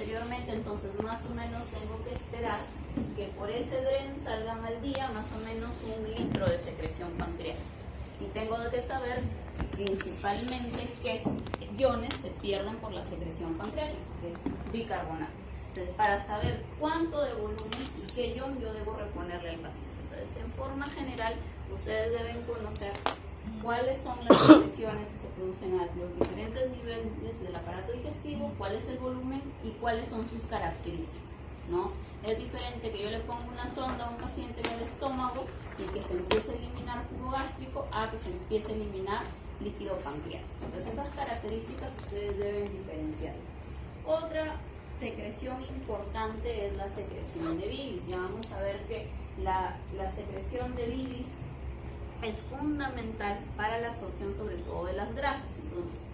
anteriormente, entonces más o menos tengo que esperar que por ese dren salgan al día más o menos 1 litro de secreción pancreática. Y tengo que saber principalmente qué iones se pierden por la secreción pancreática, que es bicarbonato. Entonces, para saber cuánto de volumen y qué ion yo debo reponerle al paciente. Entonces, en forma general, ustedes deben conocer cuáles son las secreciones que se producen a los diferentes niveles del aparato digestivo, cuál es el volumen y cuáles son sus características, ¿no? Es diferente que yo le ponga una sonda a un paciente en el estómago y que se empiece a eliminar jugo gástrico a que se empiece a eliminar líquido pancreático. Entonces, esas características ustedes deben diferenciar. Otra secreción importante es la secreción de bilis. Ya vamos a ver que la secreción de bilis es fundamental para la absorción sobre todo de las grasas. Entonces,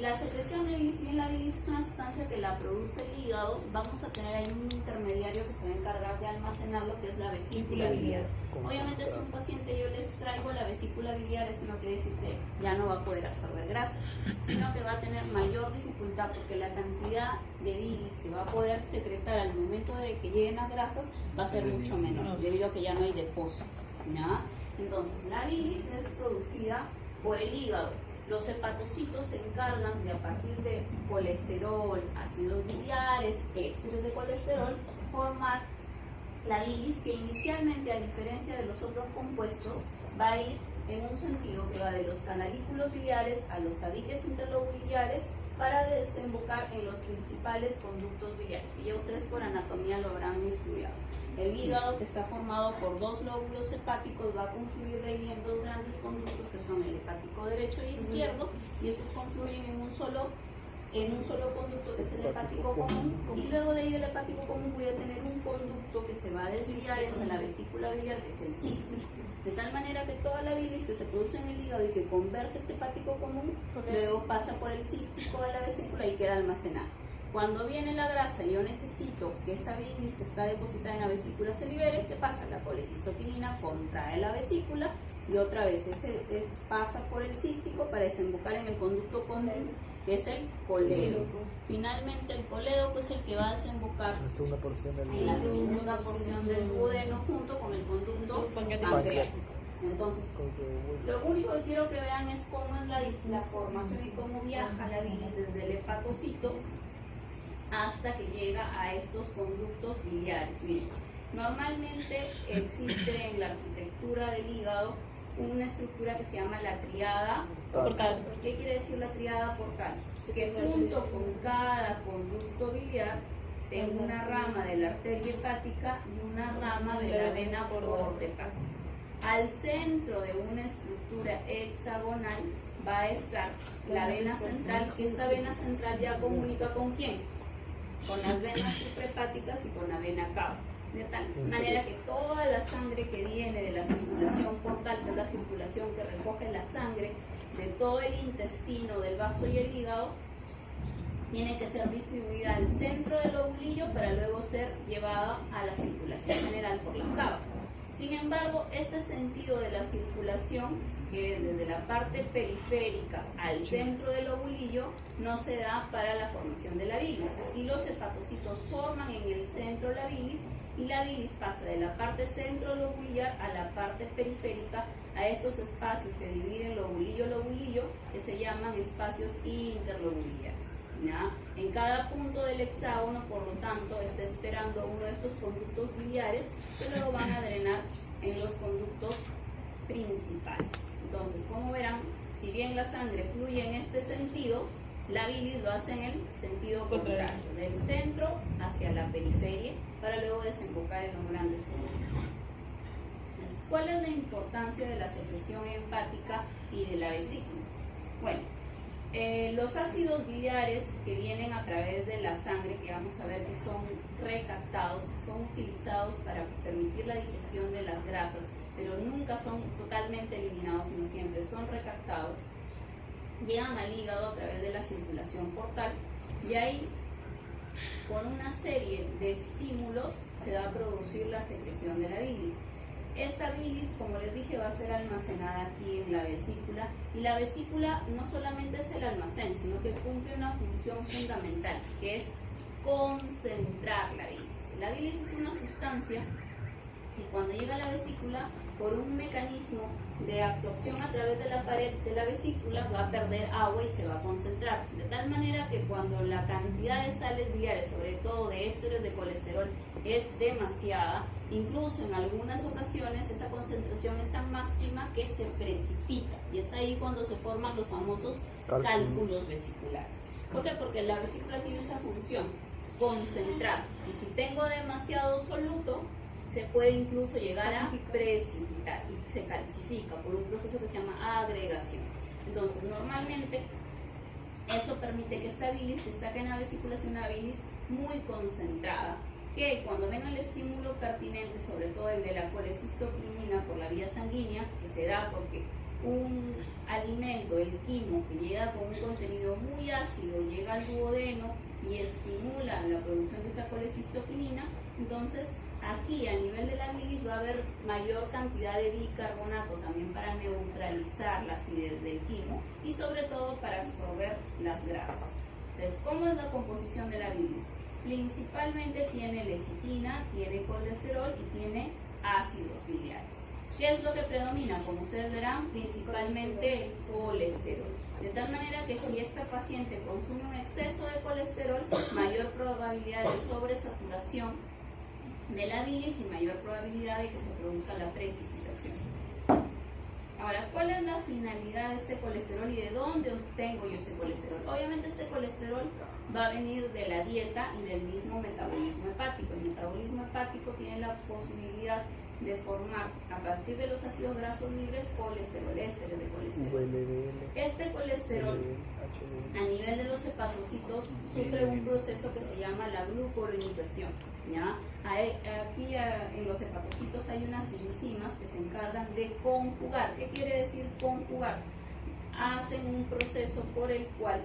la secreción de bilis, si bien la bilis es una sustancia que la produce el hígado, vamos a tener ahí un intermediario que se va a encargar de almacenarlo, que es la vesícula biliar. Obviamente, si un paciente yo le extraigo la vesícula biliar, eso no quiere decir que ya no va a poder absorber grasas, sino que va a tener mayor dificultad porque la cantidad de bilis que va a poder secretar al momento de que lleguen las grasas va a ser mucho menor, debido a que ya no hay depósito, ¿ya? Entonces, la bilis es producida por el hígado. Los hepatocitos se encargan de, a partir de colesterol, ácidos biliares, ésteres de colesterol, formar la bilis, que inicialmente, a diferencia de los otros compuestos, va a ir en un sentido que va de los canalículos biliares a los tabiques interlobuliares para desembocar en los principales conductos biliares, que ya ustedes por anatomía lo habrán estudiado. El hígado, que está formado por 2 lóbulos hepáticos, va a confluir ahí en 2 grandes conductos que son el hepático derecho e izquierdo, y esos confluyen en un solo conducto, que es el hepático común, y luego de ahí del hepático común voy a tener un conducto que se va a desviar hacia la vesícula biliar, que es el cisto, de tal manera que toda la bilis que se produce en el hígado y que converge este hepático común, luego pasa por el cístico de la vesícula y queda almacenada. Cuando viene la grasa y yo necesito que esa bilis que está depositada en la vesícula se libere, ¿qué pasa? La colecistoquinina contrae la vesícula y otra vez pasa por el cístico para desembocar en el conducto común, que es el coledo. Finalmente, el coledo, pues, es el que va a desembocar en la segunda porción del duodeno junto con el conducto pancreático. Entonces, lo único que quiero que vean es cómo es la formación y cómo viaja la bilis desde el hepatocito hasta que llega a estos conductos biliares. Miren, normalmente existe en la arquitectura del hígado una estructura que se llama la triada portal. ¿Qué quiere decir la triada portal? Que junto con cada conducto biliar tengo una rama de la arteria hepática y una rama de la vena portohepática. Al centro de una estructura hexagonal va a estar la vena central, que esta vena central ya comunica ¿con quién? Con las venas suprahepáticas y con la vena cava, de tal manera que toda la sangre que viene de la circulación portal, que es la circulación que recoge la sangre de todo el intestino, del vaso y el hígado, tiene que ser distribuida al centro del lobulillo para luego ser llevada a la circulación general por las cavas. Sin embargo, este sentido de la circulación, que es desde la parte periférica al centro del lobulillo, no se da para la formación de la bilis. Aquí los hepatocitos forman en el centro la bilis y la bilis pasa de la parte centro-lobuliar a la parte periférica, a estos espacios que dividen lobulillo-lobulillo, que se llaman espacios interlobuliares, ¿ya? En cada punto del hexágono, por lo tanto, está esperando uno de estos conductos biliares que luego van a drenar en los conductos principales. Entonces, como verán, si bien la sangre fluye en este sentido, la bilis lo hace en el sentido contrario, del centro hacia la periferia, para luego desembocar en los grandes conductos. ¿Cuál es la importancia de la secreción hepática y de la vesícula? Bueno, los ácidos biliares que vienen a través de la sangre, que vamos a ver que son recaptados, son utilizados para permitir la digestión de las grasas, pero nunca son totalmente eliminados, sino siempre son recaptados, llegan al hígado a través de la circulación portal y ahí, con una serie de estímulos, se va a producir la secreción de la bilis. Esta bilis, como les dije, va a ser almacenada aquí en la vesícula, y la vesícula no solamente es el almacén, sino que cumple una función fundamental, que es concentrar la bilis. La bilis es una sustancia que cuando llega a la vesícula, por un mecanismo de absorción a través de la pared de la vesícula, va a perder agua y se va a concentrar. De tal manera que cuando la cantidad de sales biliares, sobre todo de ésteres de colesterol, es demasiada, incluso en algunas ocasiones esa concentración es tan máxima que se precipita. Y es ahí cuando se forman los famosos cálculos vesiculares. ¿Por qué? Porque la vesícula tiene esa función, concentrar. Y si tengo demasiado soluto, se puede incluso llegar a precipitar y se calcifica por un proceso que se llama agregación. Entonces, normalmente eso permite que esta bilis que está acá en la vesícula sea una bilis muy concentrada, que cuando venga el estímulo pertinente, sobre todo el de la colecistoquinina por la vía sanguínea, que se da porque un alimento, el quimo, que llega con un contenido muy ácido, llega al duodeno y estimula la producción de esta colecistoquinina, entonces aquí a nivel de la bilis va a haber mayor cantidad de bicarbonato también para neutralizar la acidez del quimo y sobre todo para absorber las grasas. Entonces, ¿cómo es la composición de la bilis? Principalmente tiene lecitina, tiene colesterol y tiene ácidos biliares. ¿Qué es lo que predomina? Como ustedes verán, principalmente el colesterol. De tal manera que si esta paciente consume un exceso de colesterol, mayor probabilidad de sobresaturación de la bilis y mayor probabilidad de que se produzca la precipitación. Ahora, ¿cuál es la finalidad de este colesterol y de dónde obtengo yo este colesterol? Obviamente este colesterol va a venir de la dieta y del mismo metabolismo hepático. El metabolismo hepático tiene la posibilidad de formar a partir de los ácidos grasos libres colesterol, ésteres de colesterol. Este colesterol a nivel de los hepatocitos sufre un proceso que se llama la glucuronización, ¿ya? Aquí en los hepatocitos hay unas enzimas que se encargan de conjugar. ¿Qué quiere decir conjugar? Hacen un proceso por el cual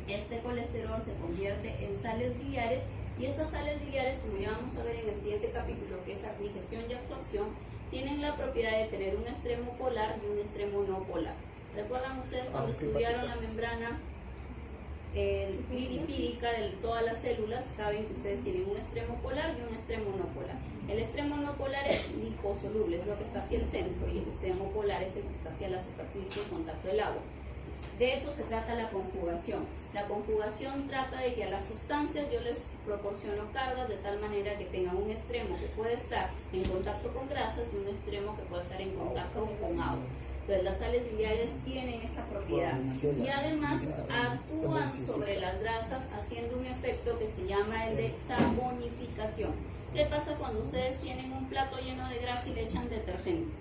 este colesterol se convierte en sales biliares. Y estas sales biliares, como ya vamos a ver en el siguiente capítulo, que es digestión y absorción, tienen la propiedad de tener un extremo polar y un extremo no polar. ¿Recuerdan ustedes cuando estudiaron la membrana lipídica de todas las células? Saben que ustedes tienen un extremo polar y un extremo no polar. El extremo no polar es liposoluble, es lo que está hacia el centro, y el extremo polar es el que está hacia la superficie en contacto del agua. De eso se trata la conjugación. La conjugación trata de que a las sustancias yo les proporciono cargas de tal manera que tengan un extremo que puede estar en contacto con grasas y un extremo que puede estar en contacto con agua. Entonces las sales biliares tienen esa propiedad y además actúan sobre las grasas haciendo un efecto que se llama el de saponificación. ¿Qué pasa cuando ustedes tienen un plato lleno de grasa y le echan detergente?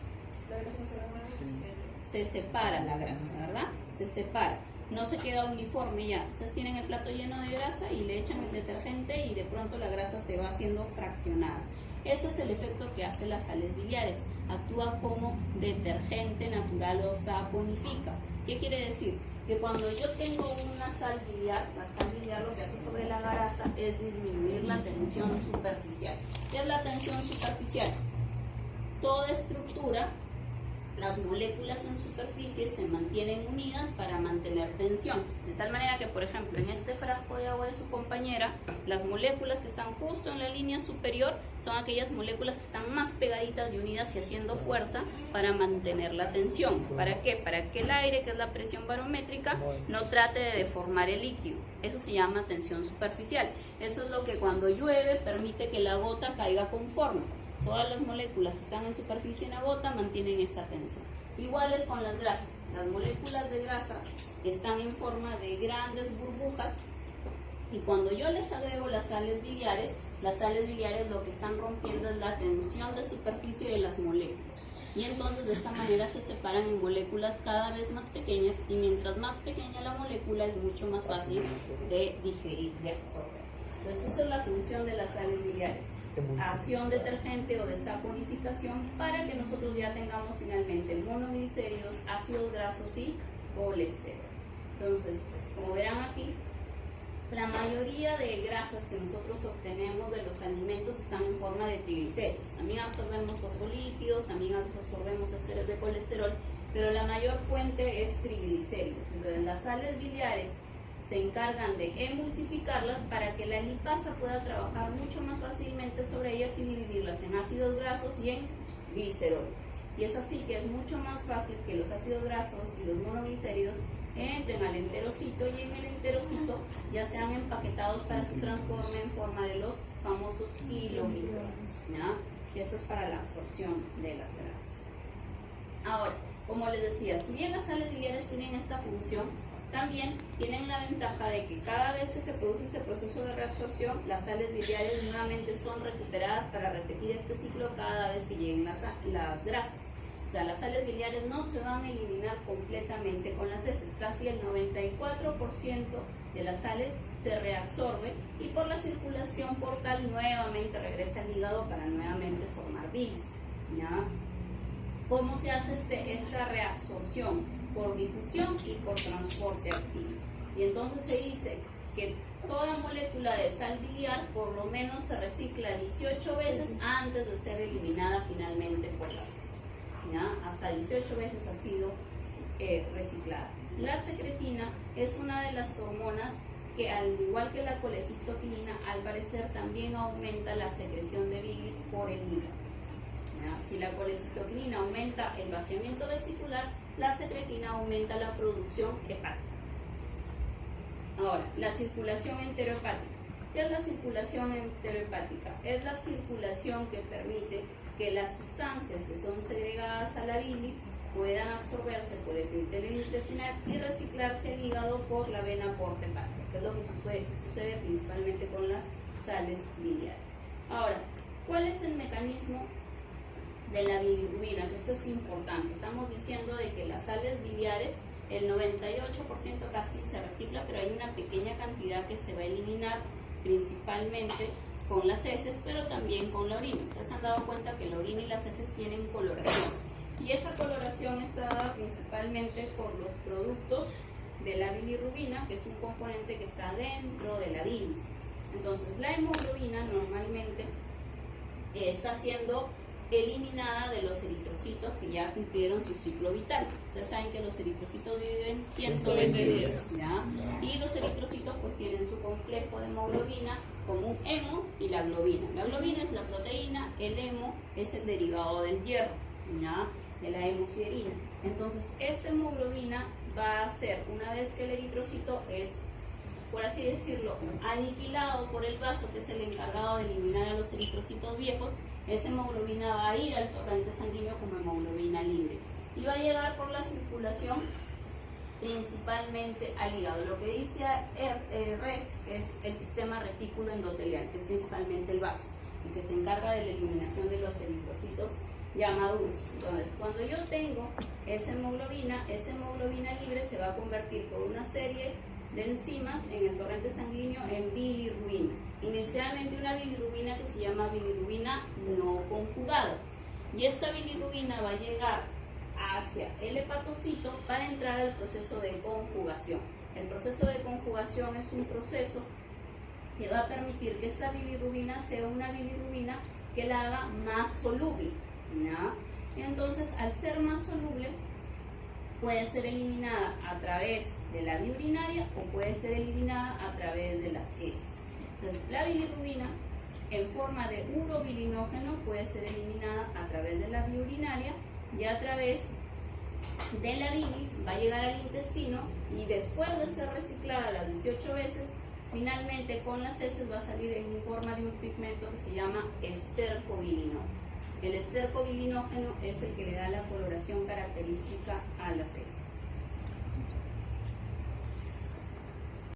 Se separa la grasa, ¿verdad? Se separa, no se queda uniforme ya. Ustedes tienen el plato lleno de grasa y le echan el detergente y de pronto la grasa se va haciendo fraccionada. Ese es el efecto que hace las sales biliares. Actúa como detergente natural o saponifica. ¿Qué quiere decir? Que cuando yo tengo una sal biliar, la sal biliar lo que hace sobre la grasa es disminuir la tensión superficial. ¿Qué es la tensión superficial? Toda estructura, las moléculas en superficie se mantienen unidas para mantener tensión. De tal manera que, por ejemplo, en este frasco de agua de su compañera, las moléculas que están justo en la línea superior son aquellas moléculas que están más pegaditas y unidas y haciendo fuerza para mantener la tensión. ¿Para qué? Para que el aire, que es la presión barométrica, no trate de deformar el líquido. Eso se llama tensión superficial. Eso es lo que cuando llueve permite que la gota caiga conforme. Todas las moléculas que están en superficie en la gota mantienen esta tensión. Igual es con las grasas. Las moléculas de grasa están en forma de grandes burbujas y cuando yo les agrego las sales biliares lo que están rompiendo es la tensión de superficie de las moléculas. Y entonces de esta manera se separan en moléculas cada vez más pequeñas y mientras más pequeña la molécula es mucho más fácil de digerir, de absorber. Entonces esa es la función de las sales biliares. Acción detergente o de saponificación para que nosotros ya tengamos finalmente monoglicéridos, ácidos grasos y colesterol. Entonces, como verán aquí, la mayoría de grasas que nosotros obtenemos de los alimentos están en forma de triglicéridos. También absorbemos fosfolípidos, también absorbemos ésteres de colesterol, pero la mayor fuente es triglicéridos. Entonces, las sales biliares se encargan de emulsificarlas para que la lipasa pueda trabajar mucho más fácilmente sobre ellas y dividirlas en ácidos grasos y en glicerol. Y es así que es mucho más fácil que los ácidos grasos y los monoglicéridos entren al enterocito y en el enterocito ya sean empaquetados para su transforme en forma de los famosos kilomicrones, ¿ya? Y eso es para la absorción de las grasas. Ahora, como les decía, si bien las sales biliares tienen esta función, también tienen la ventaja de que cada vez que se produce este proceso de reabsorción, las sales biliares nuevamente son recuperadas para repetir este ciclo cada vez que lleguen las grasas. O sea, las sales biliares no se van a eliminar completamente con las heces. Casi el 94% de las sales se reabsorbe y por la circulación portal nuevamente regresa al hígado para nuevamente formar bilis, ¿ya? ¿Cómo se hace esta reabsorción? Por difusión y por transporte activo. Y entonces se dice que toda molécula de sal biliar por lo menos se recicla 18 veces antes de ser eliminada finalmente por las heces, ¿ya? Hasta 18 veces ha sido reciclada. La secretina es una de las hormonas que, al igual que la colecistoquinina, al parecer también aumenta la secreción de bilis por el hígado. Si la colecistoquinina aumenta el vaciamiento vesicular, la secretina aumenta la producción hepática. Ahora, la circulación enterohepática. ¿Qué es la circulación enterohepática? Es la circulación que permite que las sustancias que son segregadas a la bilis puedan absorberse por el epitelio intestinal y reciclarse al hígado por la vena porta hepática, que es lo que sucede principalmente con las sales biliares. Ahora, ¿cuál es el mecanismo de la bilirrubina? Que esto es importante. Estamos diciendo de que las sales biliares, el 98% casi se recicla, pero hay una pequeña cantidad que se va a eliminar principalmente con las heces, pero también con la orina. Ustedes se han dado cuenta que la orina y las heces tienen coloración, y esa coloración está dada principalmente por los productos de la bilirrubina, que es un componente que está dentro de la bilis. Entonces, la hemoglobina normalmente está siendo eliminada de los eritrocitos que ya cumplieron su ciclo vital. Ustedes saben que los eritrocitos viven 120 días, ¿ya? Y los eritrocitos pues tienen su complejo de hemoglobina como un hemo y la globina. La globina es la proteína, el hemo es el derivado del hierro, ¿ya? De la hemosiderina. Entonces, esta hemoglobina va a ser, una vez que el eritrocito es, por así decirlo, aniquilado por el vaso, que es el encargado de eliminar a los eritrocitos viejos, esa hemoglobina va a ir al torrente sanguíneo como hemoglobina libre y va a llegar por la circulación principalmente al hígado. Lo que dice RES es el sistema retículo endotelial, que es principalmente el vaso y que se encarga de la eliminación de los eritrocitos ya maduros. Entonces, cuando yo tengo esa hemoglobina libre se va a convertir por una serie de enzimas en el torrente sanguíneo en bilirrubina. Inicialmente una bilirrubina que se llama bilirrubina no conjugada. Y esta bilirrubina va a llegar hacia el hepatocito para entrar al proceso de conjugación. El proceso de conjugación es un proceso que va a permitir que esta bilirrubina sea una bilirrubina que la haga más soluble, ¿no? Entonces, al ser más soluble, puede ser eliminada a través de la vía urinaria o puede ser eliminada a través de las heces. Entonces, la bilirrubina en forma de urobilinógeno puede ser eliminada a través de la vía urinaria y a través de la bilis va a llegar al intestino y después de ser reciclada las 18 veces, finalmente con las heces va a salir en forma de un pigmento que se llama estercobilinógeno. El estercobilinógeno es el que le da la coloración característica a las heces.